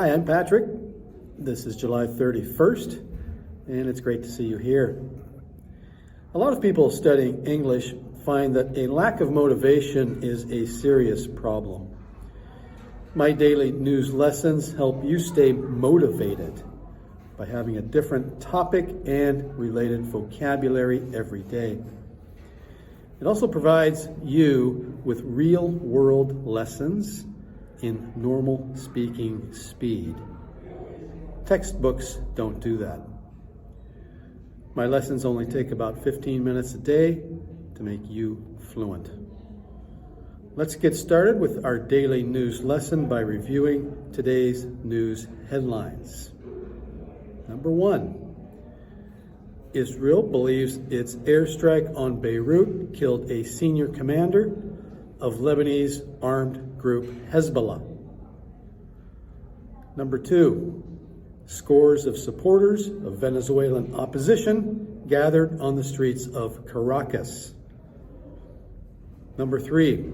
Hi, I'm Patrick. This is July 31st, and it's great to see you here. A lot of people studying English find that a lack of motivation is a serious problem. My daily news lessons help you stay motivated by having a different topic and related vocabulary every day. It also provides you with real-world lessons in normal speaking speed. Textbooks don't do that. My lessons only take about 15 minutes a day to make you fluent. Let's get started with our daily news lesson by reviewing today's news headlines. Number 1, Israel believes its airstrike on Beirut killed a senior commander of Lebanese armed group Hezbollah. Number 2, scores of supporters of Venezuelan opposition gathered on the streets of Caracas. Number 3,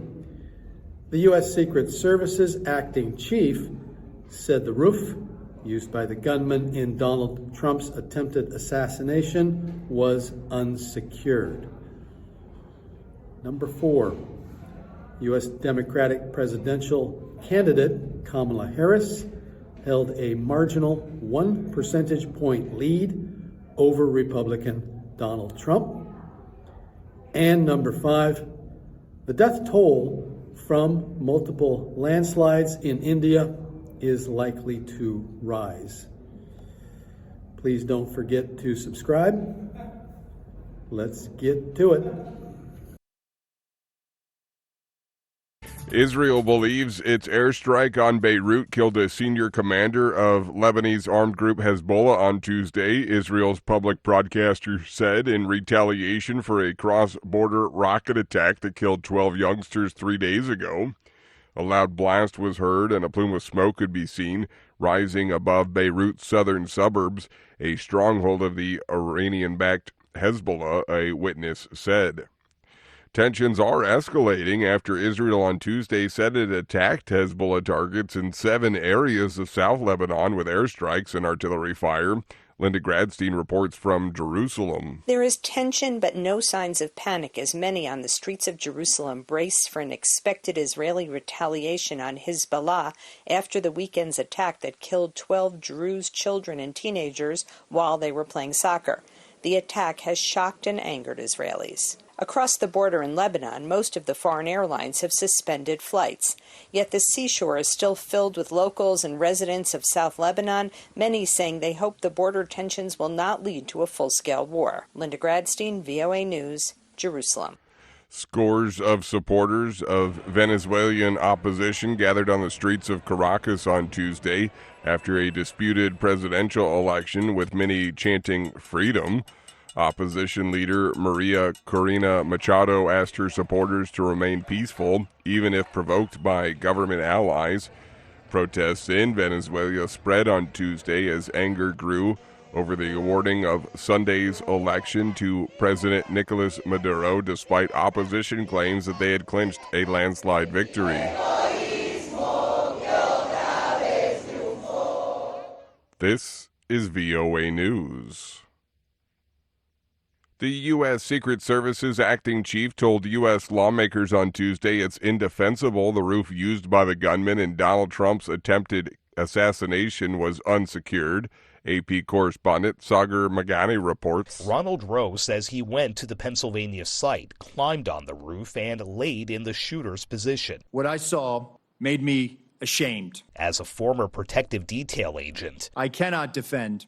the U.S. Secret Service's acting chief said the roof used by the gunman in Donald Trump's attempted assassination was unsecured. Number 4, U.S. Democratic presidential candidate Kamala Harris held a marginal 1 percentage point lead over Republican Donald Trump. And number 5, the death toll from multiple landslides in India is likely to rise. Please don't forget to subscribe. Let's get to it. Israel believes its airstrike on Beirut killed a senior commander of Lebanese armed group Hezbollah on Tuesday, Israel's public broadcaster said, in retaliation for a cross-border rocket attack that killed 12 youngsters 3 days ago. A loud blast was heard and a plume of smoke could be seen rising above Beirut's southern suburbs, a stronghold of the Iranian-backed Hezbollah, a witness said. Tensions are escalating after Israel on Tuesday said it attacked Hezbollah targets in 7 areas of South Lebanon with airstrikes and artillery fire. Linda Gradstein reports from Jerusalem. There is tension but no signs of panic as many on the streets of Jerusalem brace for an expected Israeli retaliation on Hezbollah after the weekend's attack that killed 12 Druze children and teenagers while they were playing soccer. The attack has shocked and angered Israelis. Across the border in Lebanon, most of the foreign airlines have suspended flights. Yet the seashore is still filled with locals and residents of South Lebanon, many saying they hope the border tensions will not lead to a full-scale war. Linda Gradstein, VOA News, Jerusalem. Scores of supporters of Venezuelan opposition gathered on the streets of Caracas on Tuesday after a disputed presidential election, with many chanting freedom. Opposition leader Maria Corina Machado asked her supporters to remain peaceful, even if provoked by government allies. Protests in Venezuela spread on Tuesday as anger grew over the awarding of Sunday's election to President Nicolas Maduro, despite opposition claims that they had clinched a landslide victory. This is VOA News. The U.S. Secret Service's acting chief told U.S. lawmakers on Tuesday it's indefensible the roof used by the gunman in Donald Trump's attempted assassination was unsecured. AP correspondent Sagar Magani reports. Ronald Rowe says he went to the Pennsylvania site, climbed on the roof, and laid in the shooter's position. What I saw made me ashamed. As a former protective detail agent, I cannot defend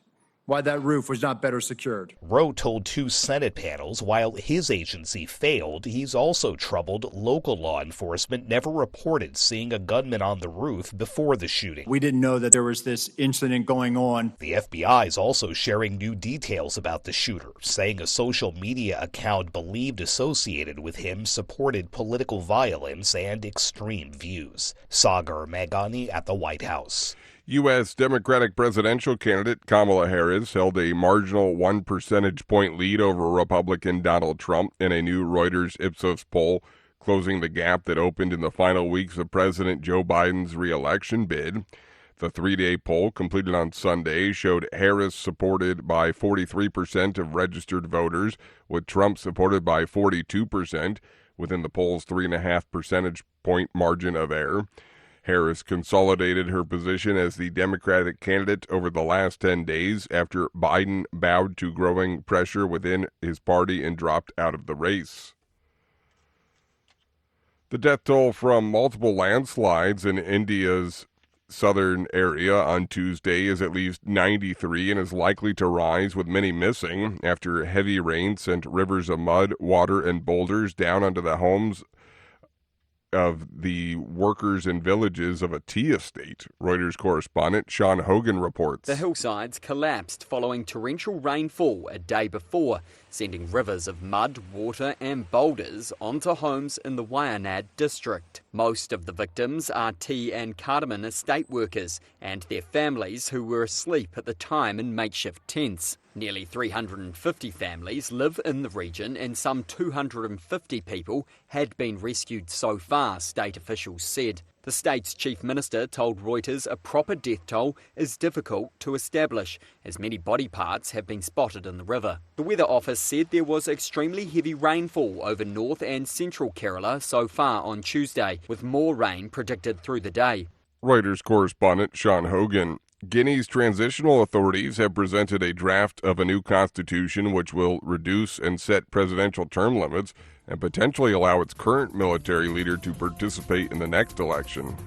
why that roof was not better secured. Rowe told 2 Senate panels while his agency failed, he's also troubled local law enforcement never reported seeing a gunman on the roof before the shooting. We didn't know that there was this incident going on. The FBI is also sharing new details about the shooter, saying a social media account believed associated with him supported political violence and extreme views. Sagar Magani at the White House. U.S. Democratic presidential candidate Kamala Harris held a marginal 1 percentage point lead over Republican Donald Trump in a new Reuters Ipsos poll, closing the gap that opened in the final weeks of President Joe Biden's re-election bid. The three-day poll, completed on Sunday, showed Harris supported by 43% of registered voters, with Trump supported by 42%, within the poll's 3.5 percentage point margin of error. Harris consolidated her position as the Democratic candidate over the last 10 days after Biden bowed to growing pressure within his party and dropped out of the race. The death toll from multiple landslides in India's southern area on Tuesday is at least 93 and is likely to rise, with many missing after heavy rain sent rivers of mud, water, and boulders down onto the homes of the workers and villages of a tea estate. Reuters correspondent Sean Hogan reports. The hillsides collapsed following torrential rainfall a day before, sending rivers of mud, water and boulders onto homes in the Wayanad district. Most of the victims are tea and cardamom estate workers and their families who were asleep at the time in makeshift tents. Nearly 350 families live in the region and some 250 people had been rescued so far, state officials said. The state's chief minister told Reuters a proper death toll is difficult to establish, as many body parts have been spotted in the river. The Weather Office said there was extremely heavy rainfall over north and central Kerala so far on Tuesday, with more rain predicted through the day. Reuters correspondent Sean Hogan. Guinea's transitional authorities have presented a draft of a new constitution which will reduce and set presidential term limits and potentially allow its current military leader to participate in the next election.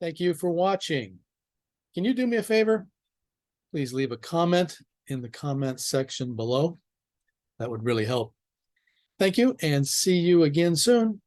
Thank you for watching. Can you do me a favor? Please leave a comment in the comment section below. That would really help. Thank you, and see you again soon.